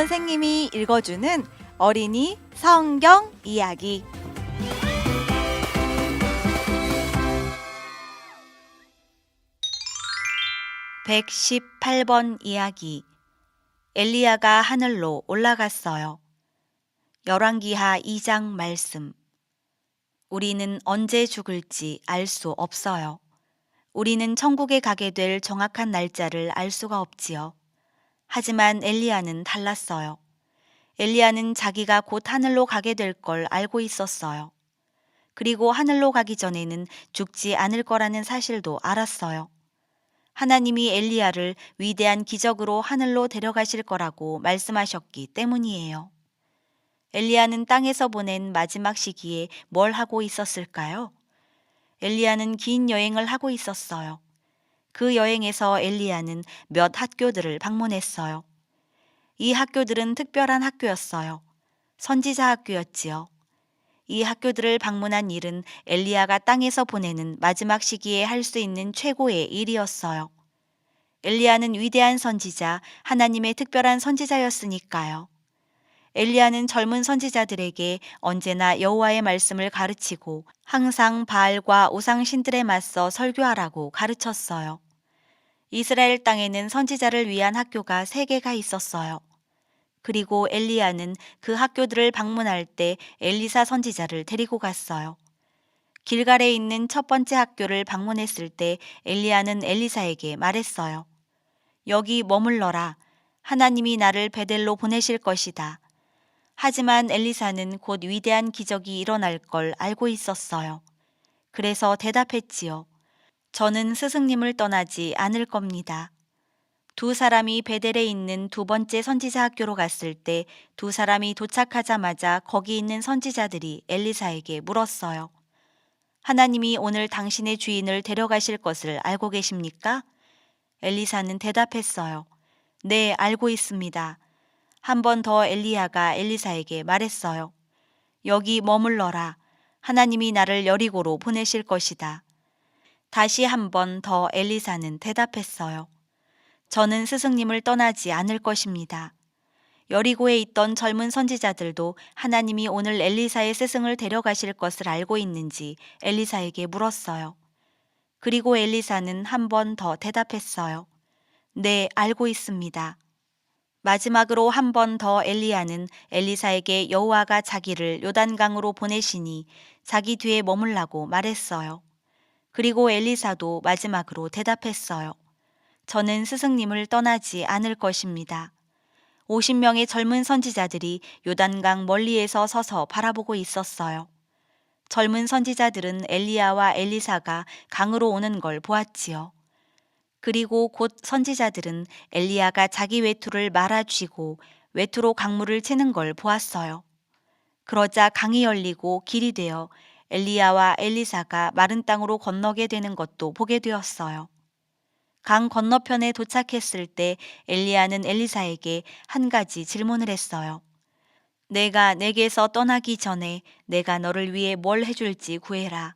선생님이 읽어주는 어린이 성경 이야기. 118번 이야기. 엘리야가 하늘로 올라갔어요. 열왕기하 2장 말씀. 우리는 언제 죽을지 알 수 없어요. 우리는 천국에 가게 될 정확한 날짜를 알 수가 없지요. 하지만 엘리야는 달랐어요. 엘리야는 자기가 곧 하늘로 가게 될 걸 알고 있었어요. 그리고 하늘로 가기 전에는 죽지 않을 거라는 사실도 알았어요. 하나님이 엘리야를 위대한 기적으로 하늘로 데려가실 거라고 말씀하셨기 때문이에요. 엘리야는 땅에서 보낸 마지막 시기에 뭘 하고 있었을까요? 엘리야는 긴 여행을 하고 있었어요. 그 여행에서 엘리야는 몇 학교들을 방문했어요. 이 학교들은 특별한 학교였어요. 선지자 학교였지요. 이 학교들을 방문한 일은 엘리야가 땅에서 보내는 마지막 시기에 할 수 있는 최고의 일이었어요. 엘리야는 위대한 선지자, 하나님의 특별한 선지자였으니까요. 엘리야는 젊은 선지자들에게 언제나 여호와의 말씀을 가르치고 항상 바알과 우상 신들에 맞서 설교하라고 가르쳤어요. 이스라엘 땅에는 선지자를 위한 학교가 3개가 있었어요. 그리고 엘리야는 그 학교들을 방문할 때 엘리사 선지자를 데리고 갔어요. 길갈에 있는 첫 번째 학교를 방문했을 때 엘리야는 엘리사에게 말했어요. 여기 머물러라. 하나님이 나를 베델로 보내실 것이다. 하지만 엘리사는 곧 위대한 기적이 일어날 걸 알고 있었어요. 그래서 대답했지요. 저는 스승님을 떠나지 않을 겁니다. 두 사람이 베델에 있는 두 번째 선지자 학교로 갔을 때 두 사람이 도착하자마자 거기 있는 선지자들이 엘리사에게 물었어요. 하나님이 오늘 당신의 주인을 데려가실 것을 알고 계십니까? 엘리사는 대답했어요. 네, 알고 있습니다. 한 번 더 엘리야가 엘리사에게 말했어요. 여기 머물러라. 하나님이 나를 여리고로 보내실 것이다. 다시 한 번 더 엘리사는 대답했어요. 저는 스승님을 떠나지 않을 것입니다. 여리고에 있던 젊은 선지자들도 하나님이 오늘 엘리사의 스승을 데려가실 것을 알고 있는지 엘리사에게 물었어요. 그리고 엘리사는 한 번 더 대답했어요. 네, 알고 있습니다. 마지막으로 한 번 더 엘리야는 엘리사에게 여호와가 자기를 요단강으로 보내시니 자기 뒤에 머물라고 말했어요. 그리고 엘리사도 마지막으로 대답했어요. 저는 스승님을 떠나지 않을 것입니다. 50명의 젊은 선지자들이 요단강 멀리에서 서서 바라보고 있었어요. 젊은 선지자들은 엘리야와 엘리사가 강으로 오는 걸 보았지요. 그리고 곧 선지자들은 엘리야가 자기 외투를 말아쥐고 외투로 강물을 치는 걸 보았어요. 그러자 강이 열리고 길이 되어 엘리야와 엘리사가 마른 땅으로 건너게 되는 것도 보게 되었어요. 강 건너편에 도착했을 때 엘리야는 엘리사에게 한 가지 질문을 했어요. 내가 내게서 떠나기 전에 내가 너를 위해 뭘 해줄지 구해라.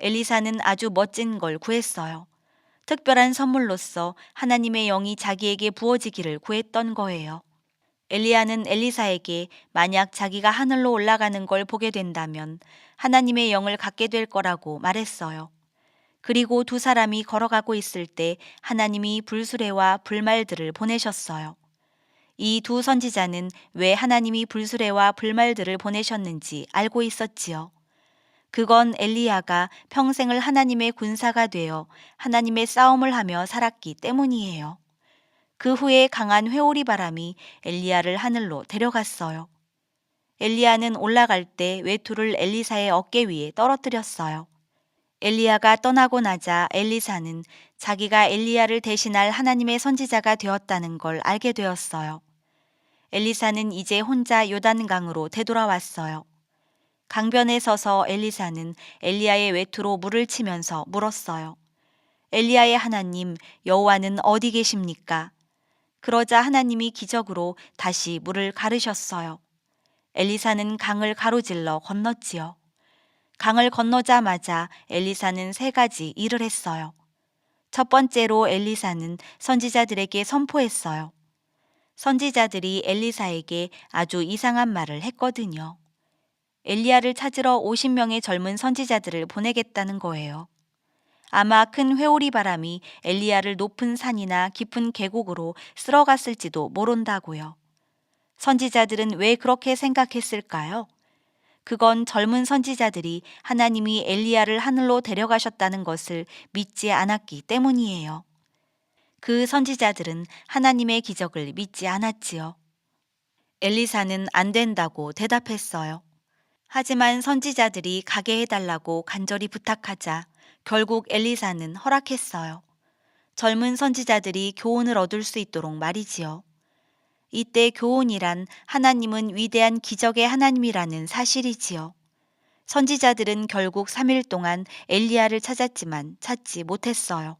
엘리사는 아주 멋진 걸 구했어요. 특별한 선물로서 하나님의 영이 자기에게 부어지기를 구했던 거예요. 엘리야는 엘리사에게 만약 자기가 하늘로 올라가는 걸 보게 된다면 하나님의 영을 갖게 될 거라고 말했어요. 그리고 두 사람이 걸어가고 있을 때 하나님이 불수레와 불말들을 보내셨어요. 이 두 선지자는 왜 하나님이 불수레와 불말들을 보내셨는지 알고 있었지요. 그건 엘리야가 평생을 하나님의 군사가 되어 하나님의 싸움을 하며 살았기 때문이에요. 그 후에 강한 회오리 바람이 엘리야를 하늘로 데려갔어요. 엘리야는 올라갈 때 외투를 엘리사의 어깨 위에 떨어뜨렸어요. 엘리야가 떠나고 나자 엘리사는 자기가 엘리야를 대신할 하나님의 선지자가 되었다는 걸 알게 되었어요. 엘리사는 이제 혼자 요단강으로 되돌아왔어요. 강변에 서서 엘리사는 엘리야의 외투로 물을 치면서 물었어요. 엘리야의 하나님, 여호와는 어디 계십니까? 그러자 하나님이 기적으로 다시 물을 가르셨어요. 엘리사는 강을 가로질러 건넜지요. 강을 건너자마자 엘리사는 3가지 일을 했어요. 첫 번째로 엘리사는 선지자들에게 선포했어요. 선지자들이 엘리사에게 아주 이상한 말을 했거든요. 엘리야를 찾으러 50명의 젊은 선지자들을 보내겠다는 거예요. 아마 큰 회오리 바람이 엘리야를 높은 산이나 깊은 계곡으로 쓸어갔을지도 모른다고요. 선지자들은 왜 그렇게 생각했을까요? 그건 젊은 선지자들이 하나님이 엘리야를 하늘로 데려가셨다는 것을 믿지 않았기 때문이에요. 그 선지자들은 하나님의 기적을 믿지 않았지요. 엘리사는 안 된다고 대답했어요. 하지만 선지자들이 가게 해달라고 간절히 부탁하자 결국 엘리사는 허락했어요. 젊은 선지자들이 교훈을 얻을 수 있도록 말이지요. 이때 교훈이란 하나님은 위대한 기적의 하나님이라는 사실이지요. 선지자들은 결국 3일 동안 엘리야를 찾았지만 찾지 못했어요.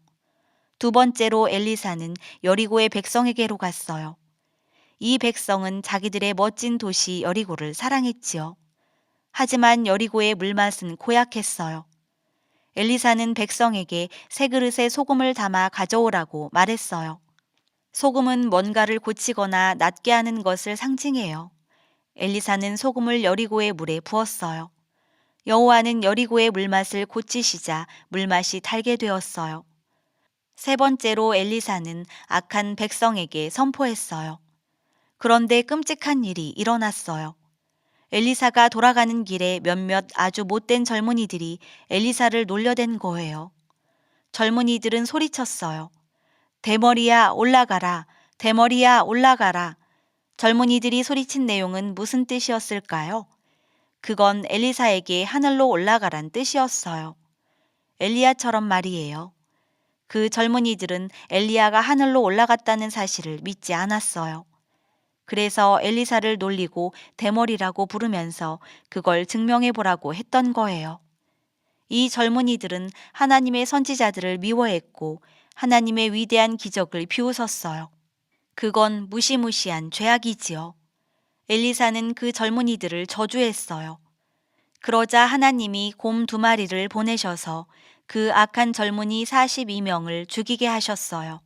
두 번째로 엘리사는 여리고의 백성에게로 갔어요. 이 백성은 자기들의 멋진 도시 여리고를 사랑했지요. 하지만 여리고의 물맛은 고약했어요. 엘리사는 백성에게 세 그릇에 소금을 담아 가져오라고 말했어요. 소금은 뭔가를 고치거나 낫게 하는 것을 상징해요. 엘리사는 소금을 여리고의 물에 부었어요. 여호와는 여리고의 물맛을 고치시자 물맛이 달게 되었어요. 세 번째로 엘리사는 악한 백성에게 선포했어요. 그런데 끔찍한 일이 일어났어요. 엘리사가 돌아가는 길에 몇몇 아주 못된 젊은이들이 엘리사를 놀려댄 거예요. 젊은이들은 소리쳤어요. 대머리야 올라가라. 대머리야 올라가라. 젊은이들이 소리친 내용은 무슨 뜻이었을까요? 그건 엘리사에게 하늘로 올라가란 뜻이었어요. 엘리야처럼 말이에요. 그 젊은이들은 엘리야가 하늘로 올라갔다는 사실을 믿지 않았어요. 그래서 엘리사를 놀리고 대머리라고 부르면서 그걸 증명해 보라고 했던 거예요. 이 젊은이들은 하나님의 선지자들을 미워했고 하나님의 위대한 기적을 비웃었어요. 그건 무시무시한 죄악이지요. 엘리사는 그 젊은이들을 저주했어요. 그러자 하나님이 곰 2마리를 보내셔서 그 악한 젊은이 42명을 죽이게 하셨어요.